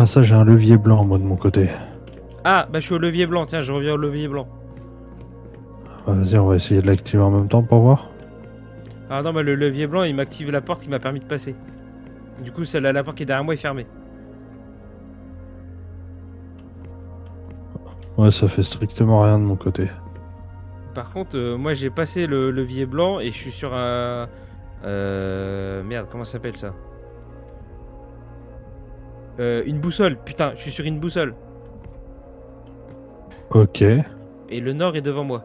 Ah ça, j'ai un levier blanc moi de mon côté. Ah, bah je suis au levier blanc, tiens, je reviens au levier blanc. Vas-y, on va essayer de l'activer en même temps pour voir. Ah non, bah le levier blanc, il m'active la porte qui m'a permis de passer. Du coup, celle la porte qui est derrière moi est fermée. Ouais, ça fait strictement rien de mon côté. Par contre, moi j'ai passé le levier blanc et je suis sur un... Merde, comment ça s'appelle ça? Une boussole, putain, je suis sur une boussole. Ok. Et le nord est devant moi.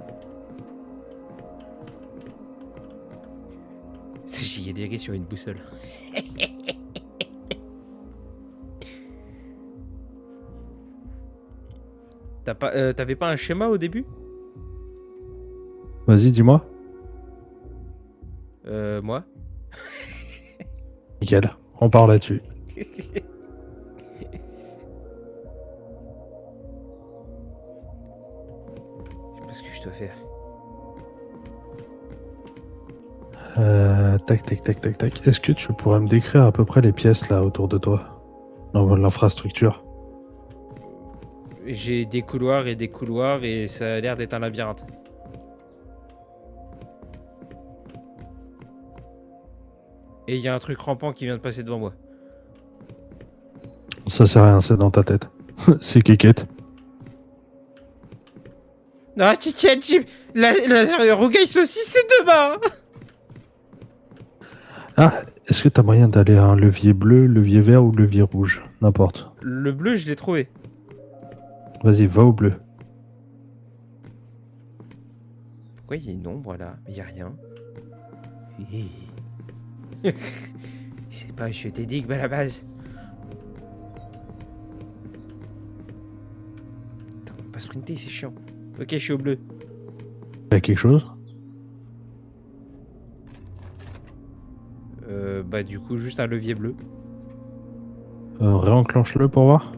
J'y ai dirigé sur une boussole. T'avais pas un schéma au début? Vas-y, dis-moi. Moi. Nickel. On part là-dessus. Je sais pas ce que je dois faire. Tac, tac, tac, tac, tac. Est-ce que tu pourrais me décrire à peu près les pièces là autour de toi? Dans l'infrastructure. J'ai des couloirs et ça a l'air d'être un labyrinthe. Et il y a un truc rampant qui vient de passer devant moi. Ça c'est rien, c'est dans ta tête. C'est Kékette. Ah, tiens, la rougaille saucisse, c'est demain. Ah, est-ce que t'as moyen d'aller à un levier bleu, levier vert ou levier rouge? N'importe. Le bleu, je l'ai trouvé. Vas-y, va au bleu. Pourquoi il y a une ombre là? Il y a rien. C'est pas, je t'énigme à la base. Attends, on peut pas sprinter, c'est chiant. Ok, je suis au bleu. Y'a quelque chose? Bah du coup, juste un levier bleu. Réenclenche-le pour voir.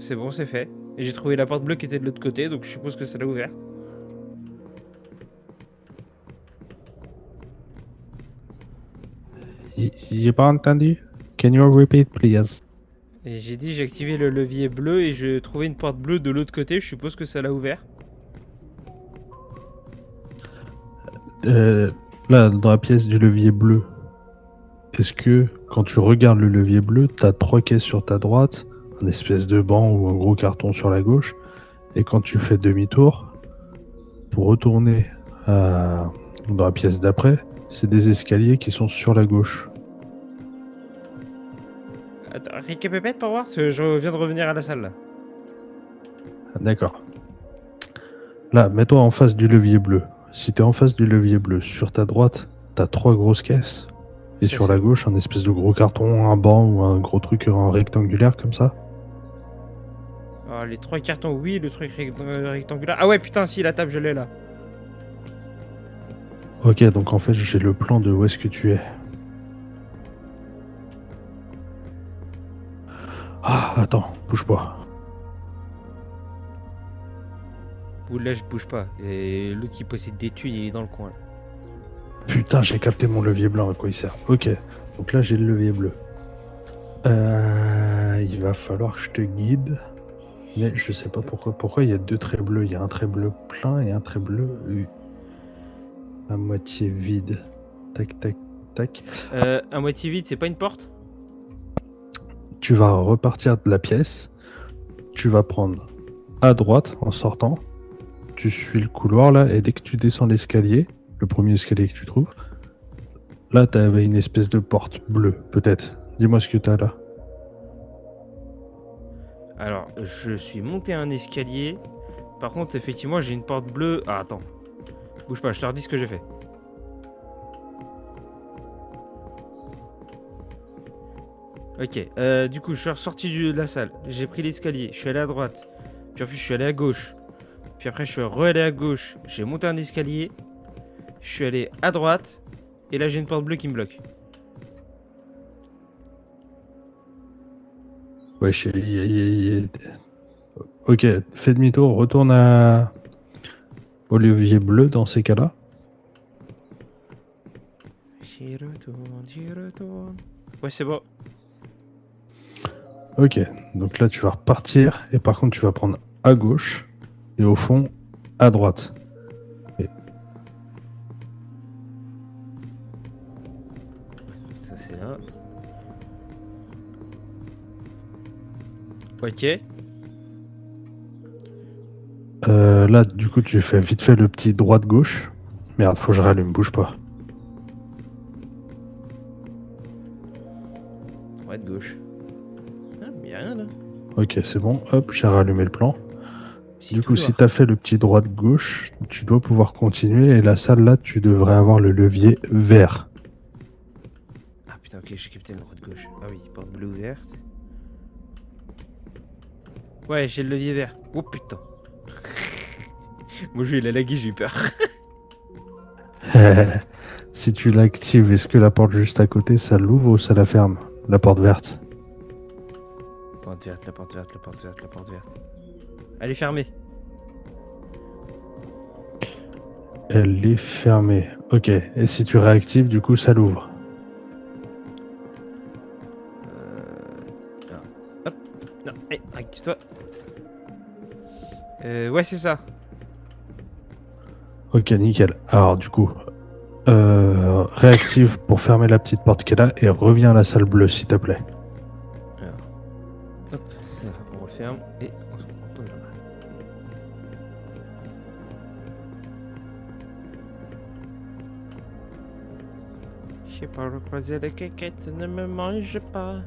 C'est bon, c'est fait. Et j'ai trouvé la porte bleue qui était de l'autre côté, donc je suppose que ça l'a ouvert. J'ai pas entendu. Can you repeat, please? Et j'ai dit, j'ai activé le levier bleu et j'ai trouvé une porte bleue de l'autre côté, je suppose que ça l'a ouvert. Euh, Là, dans la pièce du levier bleu, est-ce que quand tu regardes le levier bleu, t'as trois caisses sur ta droite, un espèce de banc ou un gros carton sur la gauche, et quand tu fais demi-tour, pour retourner dans la pièce d'après, c'est des escaliers qui sont sur la gauche. Attends, récapépète pour voir, parce que je viens de revenir à la salle là. D'accord. Là, mets-toi en face du levier bleu. Si t'es en face du levier bleu, sur ta droite, t'as trois grosses caisses. Et Ça, sur c'est la où? gauche, un espèce de gros carton, un banc ou un gros truc en rectangulaire comme ça. Ah, les trois cartons, oui, le truc rectangulaire. Ah ouais, putain, si, la table, je l'ai là. Ok, donc en fait, j'ai le plan de où est-ce que tu es. Ah, attends, bouge pas. Ou là, je bouge pas. Et l'autre qui possède des tuyaux, il est dans le coin là. Putain, j'ai capté mon levier blanc, à quoi il sert. Ok, donc là, j'ai le levier bleu. Il va falloir que je te guide. Mais je sais pas pourquoi. Pourquoi il y a deux traits bleus? Il y a un trait bleu plein et un trait bleu à moitié vide. Tac, tac, tac. À moitié vide, c'est pas une porte? Tu vas repartir de la pièce. Tu vas prendre à droite en sortant. Tu suis le couloir là. Et dès que tu descends l'escalier, le premier escalier que tu trouves, là, t'avais une espèce de porte bleue, peut-être. Dis-moi ce que t'as là. Alors, je suis monté un escalier. Par contre, effectivement, j'ai une porte bleue. Ah, attends. Bouge pas, je te redis ce que j'ai fait. Ok, du coup, je suis ressorti de la salle. J'ai pris l'escalier. Je suis allé à droite. Puis ensuite, je suis allé à gauche. Puis après, je suis re-allé à gauche. J'ai monté un escalier. Je suis allé à droite. Et là, j'ai une porte bleue qui me bloque. Ouais, ok, fais demi-tour, retourne au levier bleu dans ces cas-là. J'y retourne, j'y retourne. Ouais, c'est bon. Ok, donc là tu vas repartir et par contre tu vas prendre à gauche et au fond à droite. Ça, c'est là. Ok. Là du coup tu fais vite fait le petit droite-gauche. Merde, faut que je rallume, bouge pas. Droite, gauche. Ah, mais y'a rien là. Ok, c'est bon, hop, j'ai rallumé le plan. C'est Du tout coup, si noir. tu as fait le petit droite-gauche, tu dois pouvoir continuer. Et la salle là, tu devrais avoir le levier vert. Ah putain, ok, j'ai capté le droite, gauche. Ah oui, porte bleue ouverte. Ouais, j'ai le levier vert. Oh putain. Mon jeu il a lagué, j'ai eu peur. Si tu l'actives, est-ce que la porte juste à côté, ça l'ouvre ou ça la ferme? La porte verte. Porte verte, la porte verte, la porte verte, la porte verte. Elle est fermée. Elle est fermée. Ok. Et si tu réactives, du coup, ça l'ouvre. Non. Hop. Non, hé, active-toi. Ouais, c'est ça. Ok, nickel. Alors, du coup, réactive pour fermer la petite porte qu'elle a et reviens à la salle bleue, s'il te plaît. Alors, hop, ça, on referme et on tourne là-bas. J'ai pas le croisé de caquette, ne me mange pas.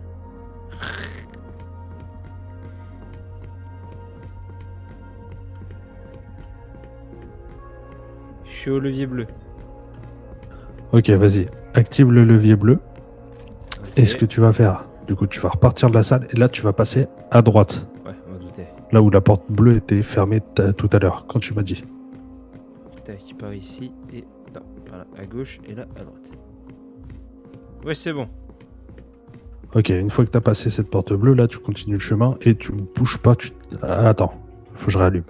Je suis au levier bleu. Ok, vas-y. Active le levier bleu. Ok. Et ce que tu vas faire, du coup, tu vas repartir de la salle et là, tu vas passer à droite. Ouais, on doutait. Là où la porte bleue était fermée tout à l'heure, quand tu m'as dit. Tac, par ici et non, par là, à gauche et là à droite. Ouais, c'est bon. Ok, une fois que tu as passé cette porte bleue, là, tu continues le chemin et tu ne bouges pas. Attends, faut que je réallume.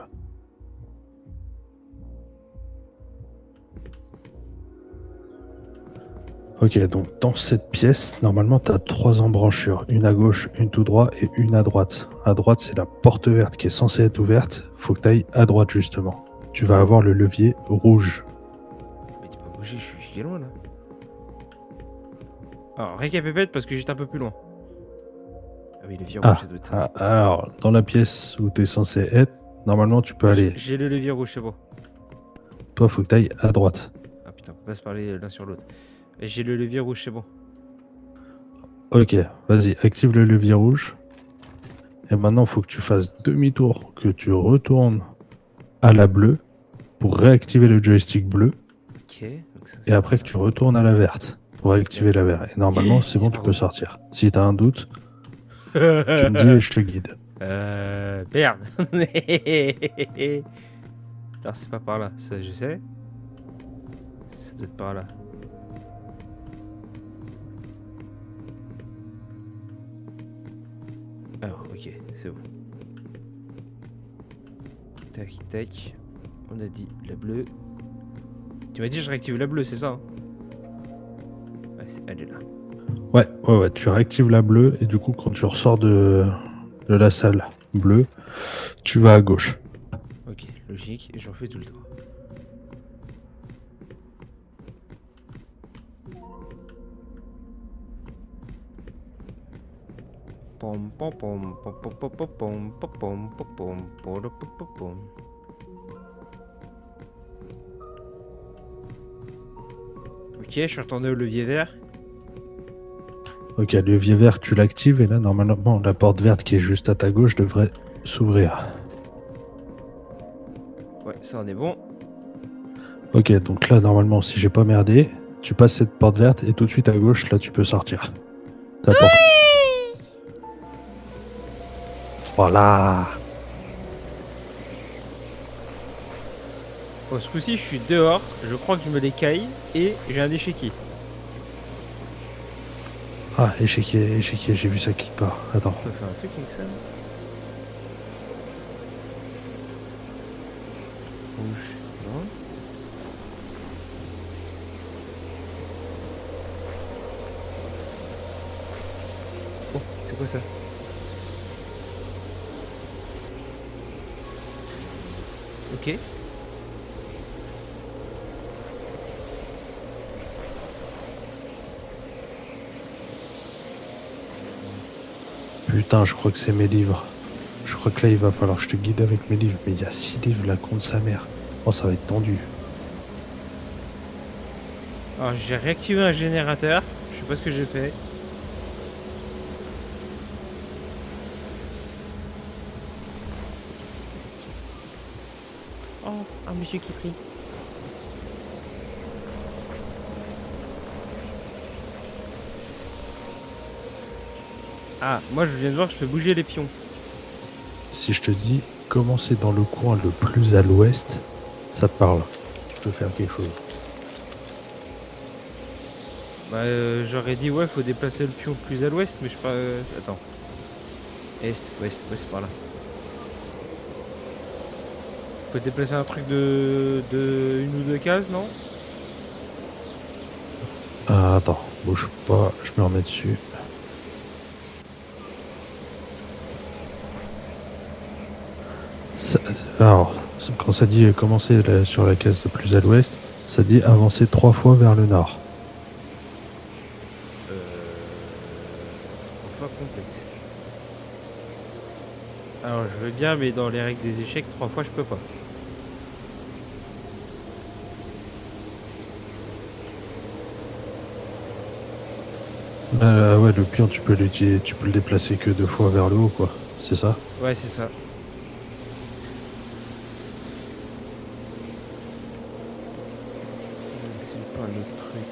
Ok, donc dans cette pièce, normalement, tu as 3 embrachures. Une à gauche, une tout droit et une à droite. À droite, c'est la porte verte qui est censée être ouverte. Faut que tu ailles à droite, justement. Tu vas avoir le levier rouge. Mais dis pas bouger, je suis giga loin là. Alors, récapépète parce que j'étais un peu plus loin. Ah oui, le levier rouge, ça doit être ça. Alors, dans la pièce où tu es censé être, normalement, tu peux aller. J'ai le levier rouge, c'est bon. Toi, faut que tu ailles à droite. Ah putain, on peut pas se parler l'un sur l'autre. J'ai le levier rouge, c'est bon. Ok, vas-y, active le levier rouge. Et maintenant, il faut que tu fasses demi-tour, que tu retournes à la bleue pour réactiver le joystick bleu. Ok, donc ça Et c'est après par que là. tu retournes à la verte pour réactiver la verte. Et normalement, c'est C'est bon, tu par peux où? sortir. Si tu as un doute, tu me dis et je te guide. Merde. Alors c'est pas par là, ça je sais. Ça doit être par là. Alors, ok, c'est bon. Tac, tac. On a dit la bleue. Tu m'as dit je réactive la bleue, c'est ça hein? Ouais, elle est là. Ouais, tu réactives la bleue et du coup, quand tu ressors de la salle bleue, tu vas à gauche. Ok, logique, et j'en fais tout le tour. Pom pom pom pom pom pom pom pom pom pom pom pom pom. Ok, je suis retourné au levier vert. Ok, le levier vert, tu l'actives et là, normalement, la porte verte qui est juste à ta gauche devrait s'ouvrir. Ouais, ça en est bon. Ok, donc là, normalement, si j'ai pas merdé, tu passes cette porte verte et tout de suite à gauche, là, tu peux sortir. Ta porte. Voilà. Bon, ce coup-ci, je suis dehors. Je crois que je me les caille et j'ai un échiquier. Ah, échiquier, j'ai vu ça quelque part. Attends. On peut faire un truc avec ça, là? Rouge, non. Oh, c'est quoi ça? Ok. Putain, je crois que c'est mes livres. Je crois que là, il va falloir que je te guide avec mes livres. Mais il y a 6 livres là contre sa mère. Oh, ça va être tendu. Alors j'ai réactivé un générateur. Je sais pas ce que j'ai fait. Oh, un monsieur qui prie. Ah, moi je viens de voir que je peux bouger les pions. Si je te dis commencer dans le coin le plus à l'ouest, ça te parle. Tu peux faire quelque chose. Bah j'aurais dit ouais, faut déplacer le pion plus à l'ouest, mais je sais pas. Attends. Est, ouest, ouest par là. Faut déplacer un truc de une ou deux cases, non? Ah, attends, bouge pas, je me remets dessus. Ça- alors, quand ça dit commencer sur la case le plus à l'ouest, ça dit avancer 3 fois vers le nord. Trois fois complexe. Alors je veux bien, mais dans les règles des échecs, 3 fois je peux pas. Ouais, le pion, tu peux l'utiliser, tu peux le déplacer que 2 fois vers le haut, quoi. C'est ça? Ouais, c'est ça. C'est pas un autre truc.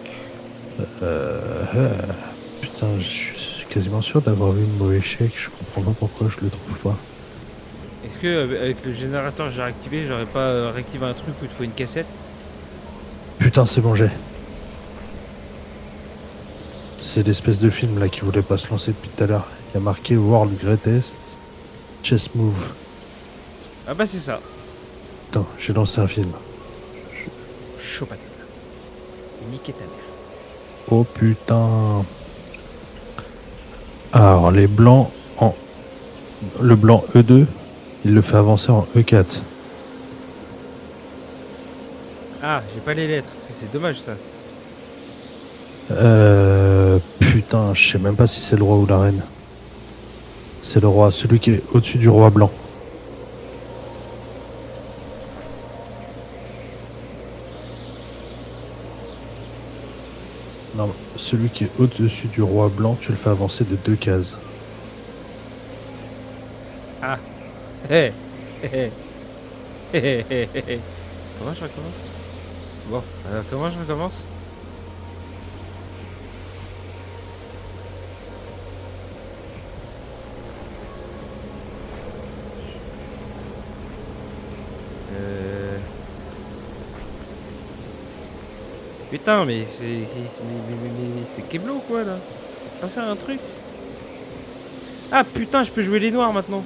Putain, je suis quasiment sûr d'avoir vu le mot échec. Je comprends pas pourquoi je le trouve pas. Est-ce que avec le générateur que j'ai réactivé, j'aurais pas réactivé un truc où il te faut une cassette? Putain, c'est bon, j'ai. C'est l'espèce de film là qui voulait pas se lancer depuis tout à l'heure. Il y a marqué World Greatest Chess Move. Ah bah c'est ça. Putain, j'ai lancé un film. Chaud patate. Niquer ta mère. Oh putain. Alors, les blancs en. Le blanc E2, il le fait avancer en E4. Ah, j'ai pas les lettres. C'est dommage ça. Putain, je sais même pas si c'est le roi ou la reine. C'est le roi, celui qui est au-dessus du roi blanc. Non, celui qui est au-dessus du roi blanc, tu le fais avancer de 2 cases. Ah. Hé. Hé. Hé. Hé. Hé. Comment je recommence? Bon, comment je recommence? Euh... Putain, mais c'est Keblo quoi là? Pas faire un truc? Ah putain, je peux jouer les noirs maintenant.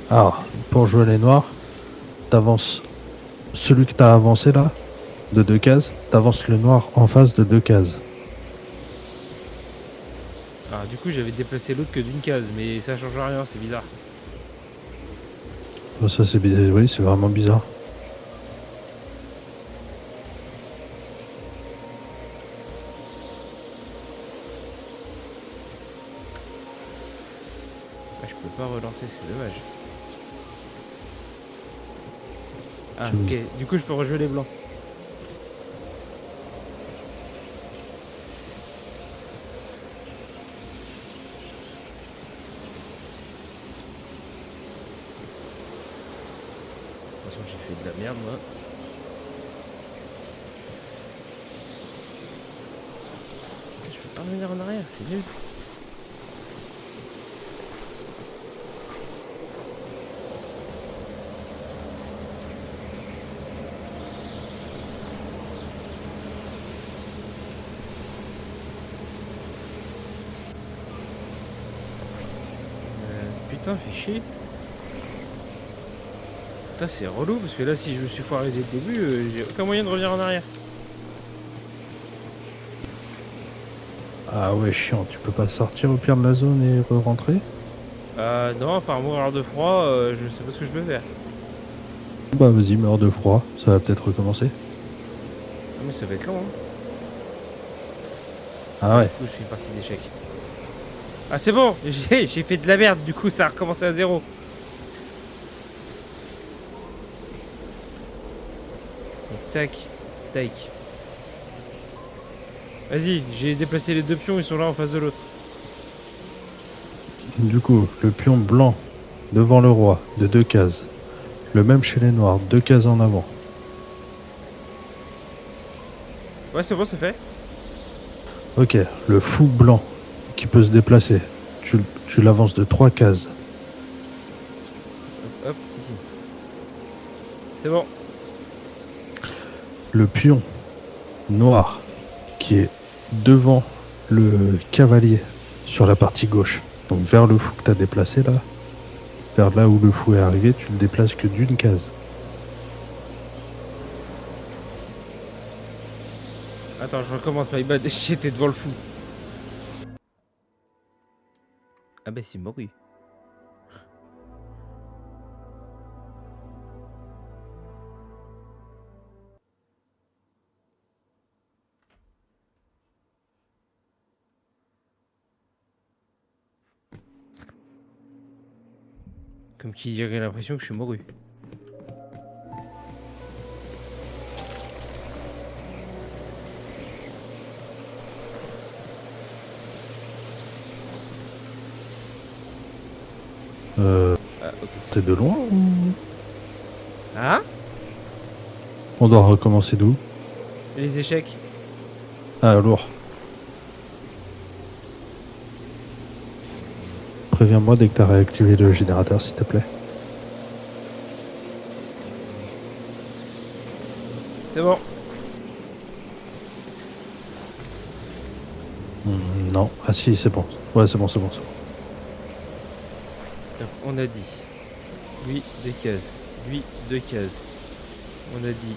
Alors, pour jouer les noirs, t'avances celui que t'as avancé là, de 2 cases, t'avances le noir en face de 2 cases. Alors du coup, j'avais déplacé l'autre que d'une case, mais ça change rien, c'est bizarre. Ça c'est bizarre, oui, c'est vraiment bizarre. Ah, je peux pas relancer, c'est dommage. Ah Tu- ok, du coup je peux rejouer les blancs. De toute façon j'ai fait de la merde moi. Putain, je peux pas revenir en arrière, c'est nul. Putain, fait chier. Putain, c'est relou parce que là, si je me suis foiré dès le début, j'ai aucun moyen de revenir en arrière. Ah ouais, chiant, tu peux pas sortir au pire de la zone et re-rentrer? Non, par mourir de froid, je sais pas ce que je peux faire. Bah vas-y, meurs de froid, ça va peut-être recommencer. Ah, mais ça va être long, hein. Ah ouais. Du coup, je fais une partie d'échecs. Ah, c'est bon, j'ai fait de la merde, du coup, ça a recommencé à zéro. Donc, tac, tac. Vas-y, j'ai déplacé les deux pions, ils sont là en face de l'autre. Du coup, le pion blanc devant le roi de 2 cases. Le même chez les noirs, 2 cases en avant. Ouais, c'est bon, c'est fait. Ok, le fou blanc qui peut se déplacer. Tu l'avances de 3 cases. Hop, hop, ici. C'est bon. Le pion noir qui est devant le cavalier sur la partie gauche. Donc vers le fou que tu as déplacé là, vers là où le fou est arrivé, tu le déplaces que d'une case. Attends, je recommence, my bad. J'étais devant le fou. Ah bah c'est mouru. Comme qui dirait l'impression que je suis mouru. Ah, ok. T'es de loin ou... Ah, On doit recommencer d'où? les échecs. Ah, lourd. Préviens-moi dès que t'as réactivé le générateur, s'il te plaît. C'est bon. Non. Ah si, c'est bon. Ouais, c'est bon, c'est bon, c'est bon. Donc, on a dit. Lui, 2 cases. Lui, 2 cases. On a dit.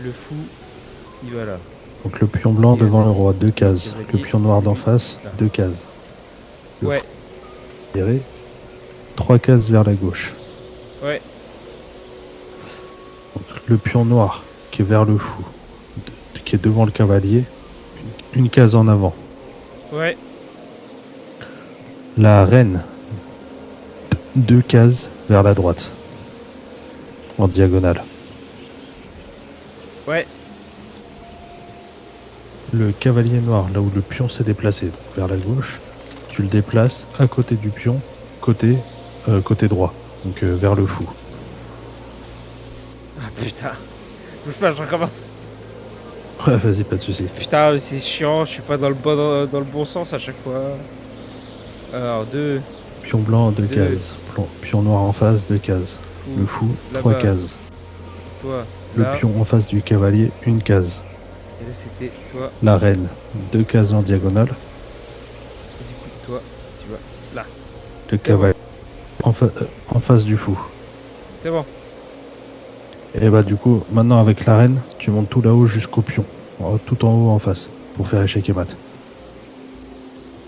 Le fou, il va là. Donc le pion blanc Et devant on a le dit, roi, 2 cases. cavalier, Le pion noir c'est d'en lui, face, là. 2 cases. Le Ouais, fou tiré, 3 cases vers la gauche. ouais, Donc, le pion noir qui est vers le fou, qui est devant le cavalier, une case en avant. ouais, La reine, 2 cases vers la droite, en diagonale. ouais. Le cavalier noir, là où le pion s'est déplacé, donc vers la gauche, tu le déplaces à côté du pion, côté droit, donc vers le fou. Ah putain. Bouge pas, je recommence. Ouais, vas-y, pas de soucis. Putain, c'est chiant, je suis pas dans le bon sens à chaque fois. Alors, deux, Pion blanc, 2 deux, cases. Pion noir en face, 2 cases. fou, Le fou, 3 là-bas, cases. toi, Le là. pion en face du cavalier, une case. Et là, c'était toi. La Ici. reine, 2 cases en diagonale. Et du coup, toi, tu vas là. Le C'est bon, cavalier en face du fou. c'est bon. Et bah du coup, maintenant avec la reine, tu montes tout là-haut jusqu'au pion. Tout en haut en face, pour faire échec et mat.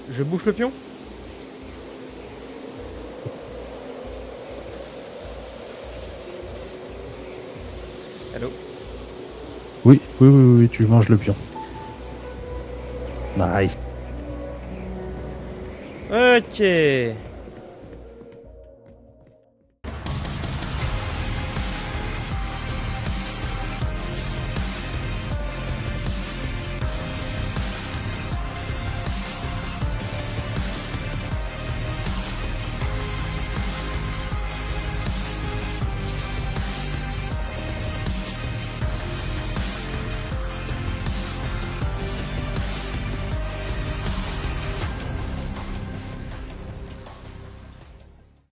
Je bouffe le pion? Allô? Oui, tu manges le pion. Nice. Ok.